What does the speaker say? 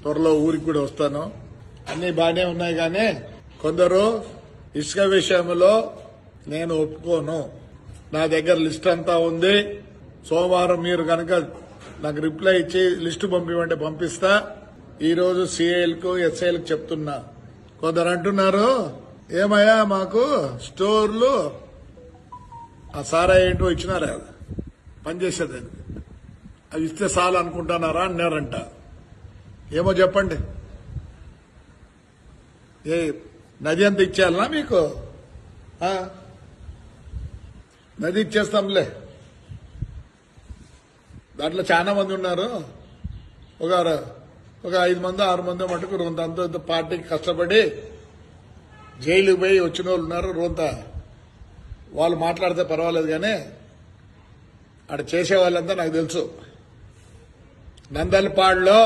త్వరలో ఊరికి కూడా వస్తాను. అన్ని బాగానే ఉన్నాయి, కానీ కొందరు ఇసుక విషయంలో నేను ఒప్పుకోను. నా దగ్గర లిస్ట్ అంతా ఉంది. సోమవారం మీరు కనుక నాకు రిప్లై ఇచ్చి లిస్టు పంపిమంటే పంపిస్తా. ఈ రోజు సిఐలకు ఎస్ఐలకు చెప్తున్నా. కొందరు అంటున్నారు, ఏమయ్యా మాకు స్టోర్లు ఆ సారా ఏంటో ఇచ్చినారా పనిచేసేది, అవి ఇస్తే చాలు అనుకుంటున్నారా అన్నారంట. ఏమో చెప్పండి, ఏ నది అంత ఇచ్చేయాలనా మీకు? నది ఇచ్చేస్తాంలే. దాంట్లో చాలా మంది ఉన్నారు. ఒక 5 మంది 6 మంది మటుకు అంత పార్టీకి కష్టపడి జైలుకు పోయి వచ్చిన వాళ్ళు ఉన్నారు. రోంత వాళ్ళు మాట్లాడితే పర్వాలేదు, కానీ అక్కడ చేసే వాళ్ళంతా నాకు తెలుసు. నందల్పాడులో